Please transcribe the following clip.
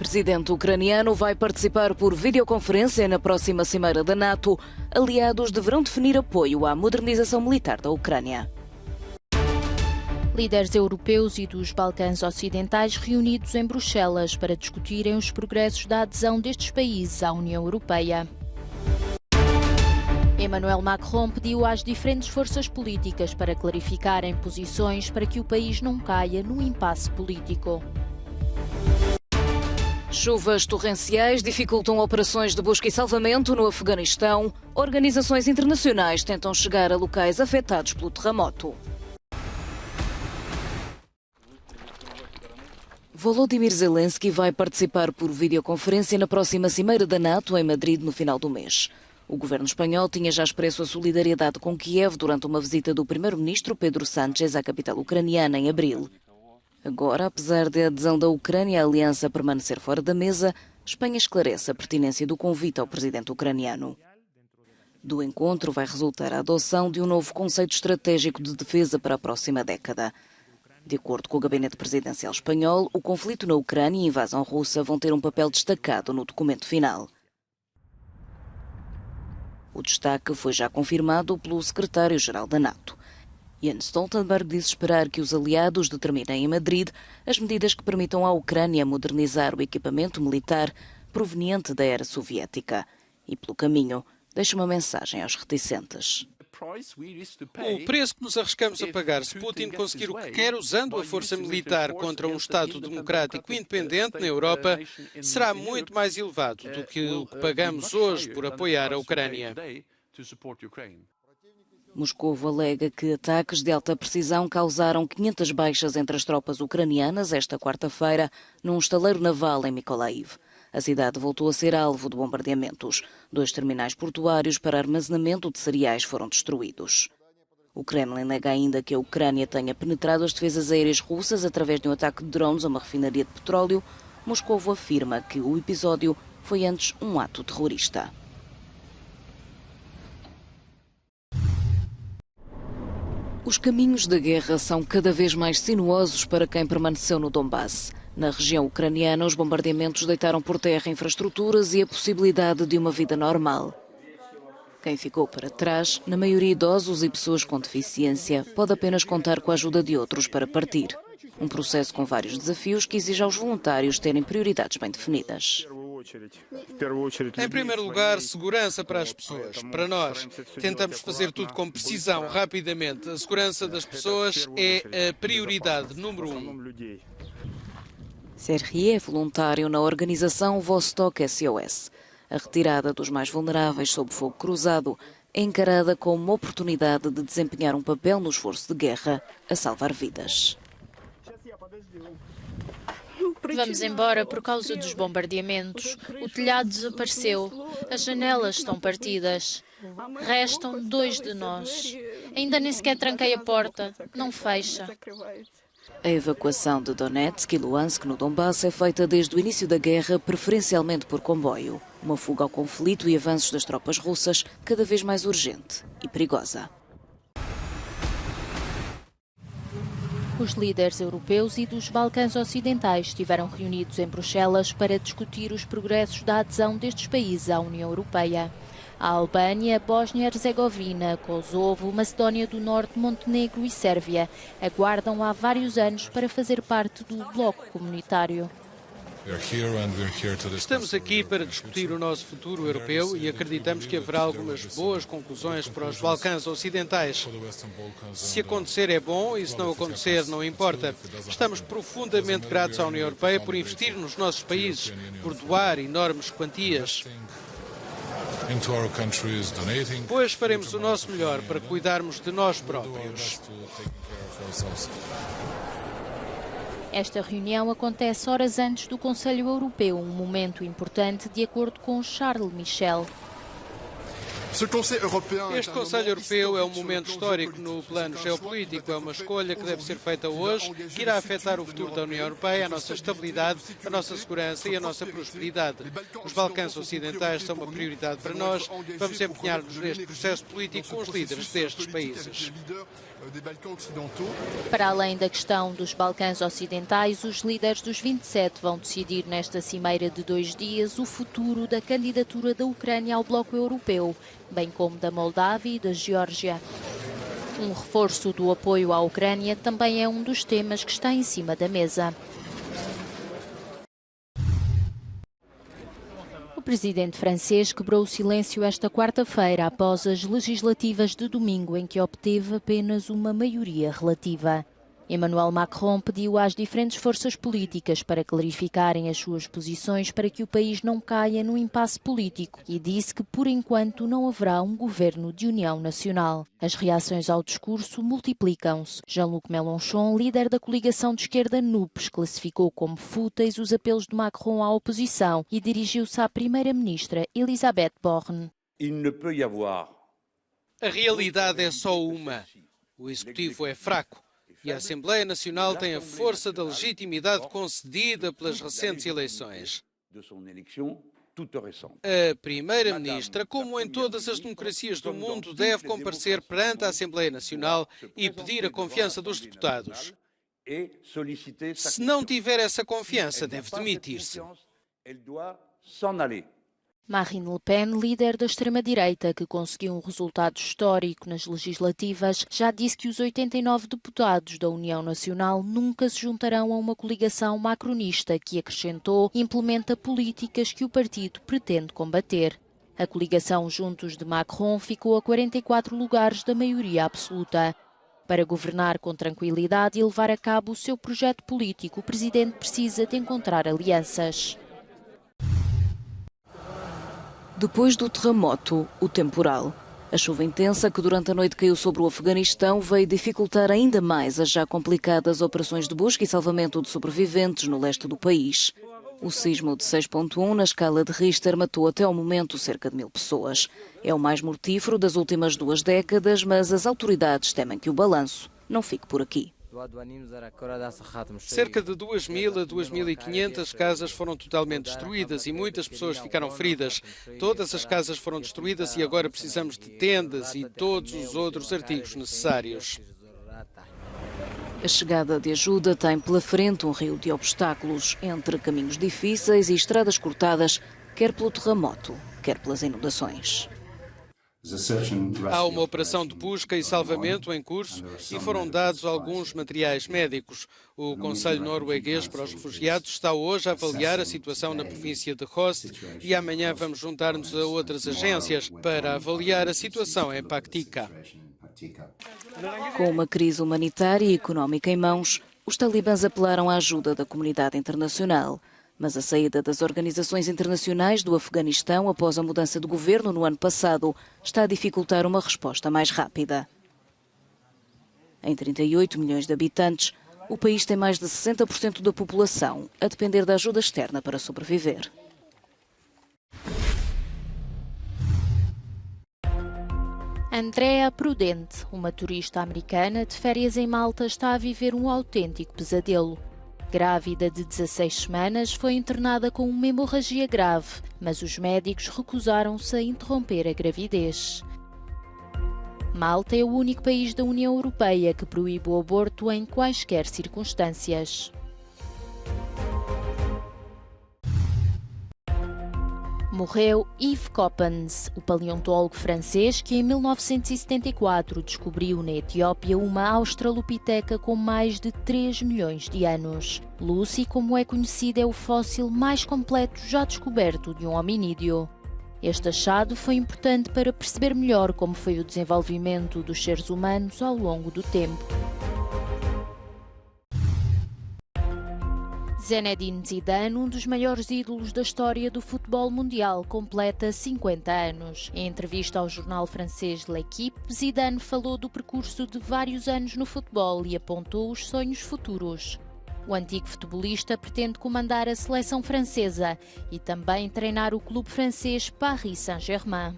presidente ucraniano vai participar por videoconferência na próxima cimeira da NATO. Aliados deverão definir apoio à modernização militar da Ucrânia. Líderes europeus e dos Balcãs Ocidentais reunidos em Bruxelas para discutirem os progressos da adesão destes países à União Europeia. Emmanuel Macron pediu às diferentes forças políticas para clarificarem posições para que o país não caia num impasse político. Chuvas torrenciais dificultam operações de busca e salvamento no Afeganistão. Organizações internacionais tentam chegar a locais afetados pelo terremoto. Volodymyr Zelensky vai participar por videoconferência na próxima cimeira da NATO em Madrid no final do mês. O governo espanhol tinha já expresso a solidariedade com Kiev durante uma visita do primeiro-ministro Pedro Sánchez à capital ucraniana em abril. Agora, apesar da adesão da Ucrânia à aliança permanecer fora da mesa, Espanha esclarece a pertinência do convite ao presidente ucraniano. Do encontro vai resultar a adoção de um novo conceito estratégico de defesa para a próxima década. De acordo com o gabinete presidencial espanhol, o conflito na Ucrânia e a invasão russa vão ter um papel destacado no documento final. O destaque foi já confirmado pelo secretário-geral da NATO. Jens Stoltenberg disse esperar que os aliados determinem em Madrid as medidas que permitam à Ucrânia modernizar o equipamento militar proveniente da era soviética e, pelo caminho, deixa uma mensagem aos reticentes. O preço que nos arriscamos a pagar se Putin conseguir o que quer usando a força militar contra um Estado democrático independente na Europa será muito mais elevado do que o que pagamos hoje por apoiar a Ucrânia. Moscou alega que ataques de alta precisão causaram 500 baixas entre as tropas ucranianas esta quarta-feira num estaleiro naval em Mykolaiv. A cidade voltou a ser alvo de bombardeamentos. 2 terminais portuários para armazenamento de cereais foram destruídos. O Kremlin nega ainda que a Ucrânia tenha penetrado as defesas aéreas russas através de um ataque de drones a uma refinaria de petróleo. Moscou afirma que o episódio foi antes um ato terrorista. Os caminhos da guerra são cada vez mais sinuosos para quem permaneceu no Donbass. Na região ucraniana, os bombardeamentos deitaram por terra infraestruturas e a possibilidade de uma vida normal. Quem ficou para trás, na maioria idosos e pessoas com deficiência, pode apenas contar com a ajuda de outros para partir. Um processo com vários desafios que exige aos voluntários terem prioridades bem definidas. Em primeiro lugar, segurança para as pessoas. Para nós, tentamos fazer tudo com precisão, rapidamente. A segurança das pessoas é a prioridade número 1. Serhiy é voluntário na organização Vostok SOS. A retirada dos mais vulneráveis sob fogo cruzado é encarada como uma oportunidade de desempenhar um papel no esforço de guerra a salvar vidas. Vamos embora por causa dos bombardeamentos. O telhado desapareceu. As janelas estão partidas. Restam 2 de nós. Ainda nem sequer tranquei a porta. Não fecha. A evacuação de Donetsk e Luhansk no Donbass é feita desde o início da guerra, preferencialmente por comboio. Uma fuga ao conflito e avanços das tropas russas cada vez mais urgente e perigosa. Os líderes europeus e dos Balcãs Ocidentais estiveram reunidos em Bruxelas para discutir os progressos da adesão destes países à União Europeia. A Albânia, Bósnia-Herzegovina, Kosovo, Macedónia do Norte, Montenegro e Sérvia aguardam há vários anos para fazer parte do bloco comunitário. Estamos aqui para discutir o nosso futuro europeu e acreditamos que haverá algumas boas conclusões para os Balcãs Ocidentais. Se acontecer é bom e se não acontecer não importa. Estamos profundamente gratos à União Europeia por investir nos nossos países, por doar enormes quantias. Pois faremos o nosso melhor para cuidarmos de nós próprios. Esta reunião acontece horas antes do Conselho Europeu, um momento importante de acordo com Charles Michel. Este Conselho Europeu é um momento histórico no plano geopolítico. É uma escolha que deve ser feita hoje, que irá afetar o futuro da União Europeia, a nossa estabilidade, a nossa segurança e a nossa prosperidade. Os Balcãs Ocidentais são uma prioridade para nós. Vamos empenhar-nos neste processo político com os líderes destes países. Para além da questão dos Balcãs Ocidentais, os líderes dos 27 vão decidir nesta cimeira de 2 dias o futuro da candidatura da Ucrânia ao Bloco Europeu, bem como da Moldávia e da Geórgia. Um reforço do apoio à Ucrânia também é um dos temas que está em cima da mesa. O presidente francês quebrou o silêncio esta quarta-feira após as legislativas de domingo, em que obteve apenas uma maioria relativa. Emmanuel Macron pediu às diferentes forças políticas para clarificarem as suas posições para que o país não caia num impasse político e disse que, por enquanto, não haverá um governo de união nacional. As reações ao discurso multiplicam-se. Jean-Luc Mélenchon, líder da coligação de esquerda NUPES, classificou como fúteis os apelos de Macron à oposição e dirigiu-se à primeira-ministra Elisabeth Borne. A realidade é só uma. O Executivo é fraco. E a Assembleia Nacional tem a força da legitimidade concedida pelas recentes eleições. A Primeira-Ministra, como em todas as democracias do mundo, deve comparecer perante a Assembleia Nacional e pedir a confiança dos deputados. Se não tiver essa confiança, deve demitir-se. Marine Le Pen, líder da extrema-direita, que conseguiu um resultado histórico nas legislativas, já disse que os 89 deputados da União Nacional nunca se juntarão a uma coligação macronista que, acrescentou, implementa políticas que o partido pretende combater. A coligação Juntos de Macron ficou a 44 lugares da maioria absoluta. Para governar com tranquilidade e levar a cabo o seu projeto político, o presidente precisa de encontrar alianças. Depois do terremoto, o temporal. A chuva intensa que durante a noite caiu sobre o Afeganistão veio dificultar ainda mais as já complicadas operações de busca e salvamento de sobreviventes no leste do país. O sismo de 6.1 na escala de Richter matou até ao momento cerca de 1000 pessoas. É o mais mortífero das últimas 2 décadas, mas as autoridades temem que o balanço não fique por aqui. Cerca de 2.000 a 2.500 casas foram totalmente destruídas e muitas pessoas ficaram feridas. Todas as casas foram destruídas e agora precisamos de tendas e todos os outros artigos necessários. A chegada de ajuda tem pela frente um rio de obstáculos, entre caminhos difíceis e estradas cortadas, quer pelo terremoto, quer pelas inundações. Há uma operação de busca e salvamento em curso e foram dados alguns materiais médicos. O Conselho Norueguês para os Refugiados está hoje a avaliar a situação na província de Host e amanhã vamos juntar-nos a outras agências para avaliar a situação em Paktika. Com uma crise humanitária e económica em mãos, os talibãs apelaram à ajuda da comunidade internacional. Mas a saída das organizações internacionais do Afeganistão após a mudança de governo no ano passado está a dificultar uma resposta mais rápida. Em 38 milhões de habitantes, o país tem mais de 60% da população a depender da ajuda externa para sobreviver. Andrea Prudente, uma turista americana de férias em Malta, está a viver um autêntico pesadelo. Grávida de 16 semanas, foi internada com uma hemorragia grave, mas os médicos recusaram-se a interromper a gravidez. Malta é o único país da União Europeia que proíbe o aborto em quaisquer circunstâncias. Morreu Yves Coppens, o paleontólogo francês que em 1974 descobriu na Etiópia uma australopiteca com mais de 3 milhões de anos. Lucy, como é conhecida, é o fóssil mais completo já descoberto de um hominídeo. Este achado foi importante para perceber melhor como foi o desenvolvimento dos seres humanos ao longo do tempo. Zinedine Zidane, um dos maiores ídolos da história do futebol mundial, completa 50 anos. Em entrevista ao jornal francês L'Équipe, Zidane falou do percurso de vários anos no futebol e apontou os sonhos futuros. O antigo futebolista pretende comandar a seleção francesa e também treinar o clube francês Paris Saint-Germain.